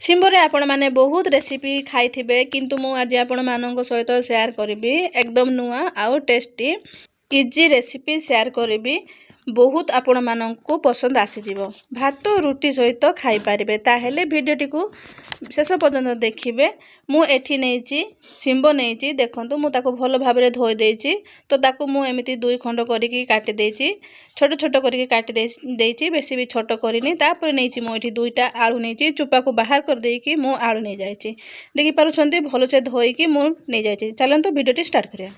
सिंबरे आपण माने बहुत रेसिपी खाइथिबे किंतु मु आज आपण मानक सहित शेयर करी एकदम नुआ आउ टेस्टी इजी रेसिपी शेयर करी बहुत आपण मानक पसंद आसीजिवो भात रुटी सहित खाई पारिबे ताहेले भिडियोटी को शेष पर्यंत देखिबे। मु एठी नेइची सिंबो नेइची देखंतु मु ताको भलो भाबरे धोई देइची तो ताको मु एमिति दुई खंड करिकी काटि देइची छोट छोट करिकी काटि देइची बेसी भी छोट करिनी तापर नेइची मु एठी दुईटा आलू नेइची चुपा को बाहर कर देइकी मु आलू नै जाइची देखि पारुछंती भलो से धोईकी मु नै जाइची। चलंतु भिडियोटी स्टार्ट करिया।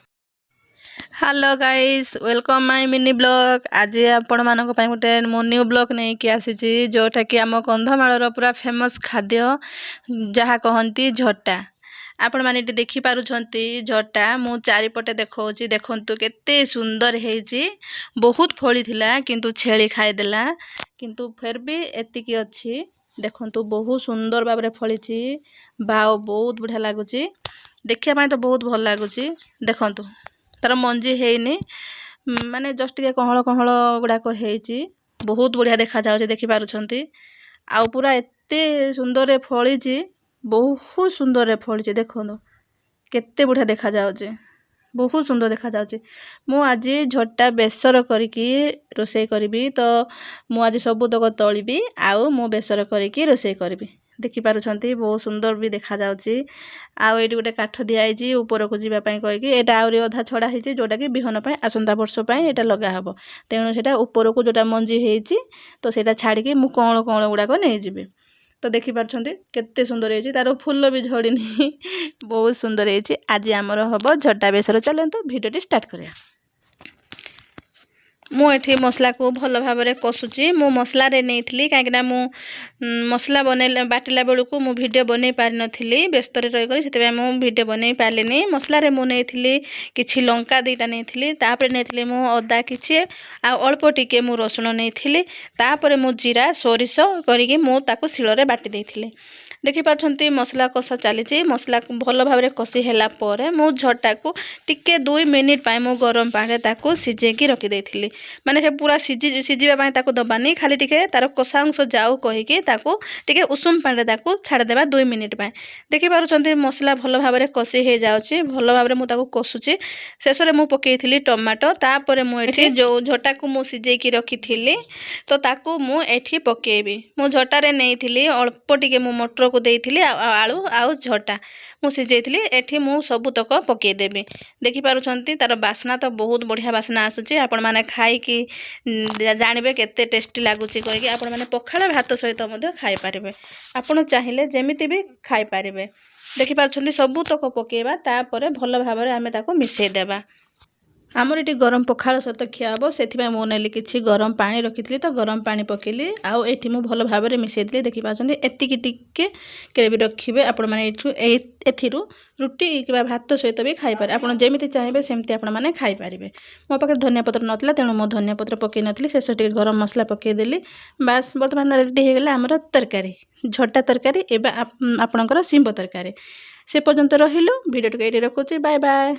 Hello guys welcome my mini blog. आज आपण मानक पय गोटे मो न्यू ब्लॉग नै कि आसीची जोटा कि आम कंधमाळर पूरा फेमस खाद्य जहा कहंती झटा। आपण माने देखि पारुछंती झटा मु चारिपटे देखौची देखंतु केते सुंदर हेची बहुत फळी थिला किंतु छेली खाइ देला किंतु फिर भी एतिकी अछि देखंतु बहुत सुंदर बाबरे फळीची बाओ बहुत बढ़िया लागुची देखिया पय तो बहुत भल लागुची देखंतु तार मंजी हेनी माने जस्ट के कहळ कहळ गुडाक हेची बहुत बढ़िया देखा जाउची देखि पारुछंती आ पूरा एते सुंदर रे फळीची बहुत सुंदर रे फळीची देखंतु केते बढ़िया देखा जाउची बहुत सुंदर देखा जाउची। मु आज झटा बेसर करिकी रोसई करबी तो मु आज सब तक तळीबी आउ मु बेसर करिकी रोसई करबी देखि पारुछंती बहुत सुंदर भी देखा जाउची। आउ एटी गोटे काठ दिया आइची ऊपर को जीवा पय कहि कि एटा आउरी अधा छडा हेची जोटा कि बिहन पय आसंता वर्ष पय एटा लगा हबो तेणु सेटा ऊपर को जोटा मंजी हेची तो सेटा छाडी कि मु कोण कोण गुडा को नै जिबे तो देखि पारुछंती केते सुंदर हेची तारो फूल भी झड़ीनी बहुत सुंदर हेची। आज हमर हबो झटा बेसर चलंतु भिडियोटी स्टार्ट करिया। मु एठी मसला को भल भाबरे कसुची मु मसला रे नेइथली काहेकना मु मसला बने बाटिला बेलू मु वीडियो बनै पारि नथिली व्यस्त रे रहि गली सेते मु वीडियो बनै पालेनी। मसला रे मु नेइथली किछि लंका दीटा नेइथली तापर नेइथली मु अदा किछि आ अल्प टिके मु रसुन नेइथली तापर मु जीरा सोरिष करिके मु ताको शिळ रे बाटी देइथली देखि पाछंती मसला कषा चलीची मसला भल भाबरे कषि हैला परे मु झटा को टिके 2 मिनिट पाए मु गरम पानी ताको सिजेकी रखि देइथली माने से पूरा सिजिबा पाए ताको दबानी खाली टिके तार कषा अंश जाऊ कहिके ताको टिके उषुम पानी ताको छाड़ देबा 2 मिनिट पाए देखि पारुछंती मसला भल भाबरे कषि हे जाउची भल भाबरे मु ताको कसुची शेष रे मु पकेइथली टमाटो तापर मु एठी जो झटा को मु सिजेकी रखिथिली तो ताको मु एठी पकेइबी मु झटा रे नेइथली अल्प टिके मु मटर को देइथली आलू आउ झटा मु सिजेइथली एठी मु सब तक पकेइ देबी देखि पारुछंती तार बासना तो बहुत बढ़िया बासना आसुची आपण माने खाई कि जानिबे केते टेस्टी लागुची कहि आपण माने पखाळ भात सहित मध्ये खाइ पारिबे आपण चाहिले जेमिति भी खाइ पारिबे देखि पारुछंती सब तक पकेइबा तापर भल भाबरे आमे ताको मिसै देबा आमर एटी गरम पखाळ सहित खिया हबो सेथिबा मो नेली किछि गरम पानी रखितली तो गरम पानी पकेली आउ एठी मु भल भाबरे मिसै दिली देखि पाछंती एतिकी टिके ग्रेवी रखिबे आपण माने एथिरु रुटी किबा भात सहित भी खाइ पारे आपण जेमिति चाहेबे सेमति आपण माने खाइ पारिबे। मो पाखे धनिया पत्र नतला तेणु मो धनिया पत्र पकेइ नतली शेष टिके गरम मसला पकेइ देली बास वर्तमान रेडी हे गेला हमर तरकारी झटा तरकारी एबा आपणकर सिंबो तरकारी से पर्यंत रहिलो वीडियो टके एटी रखुची बाय बाय।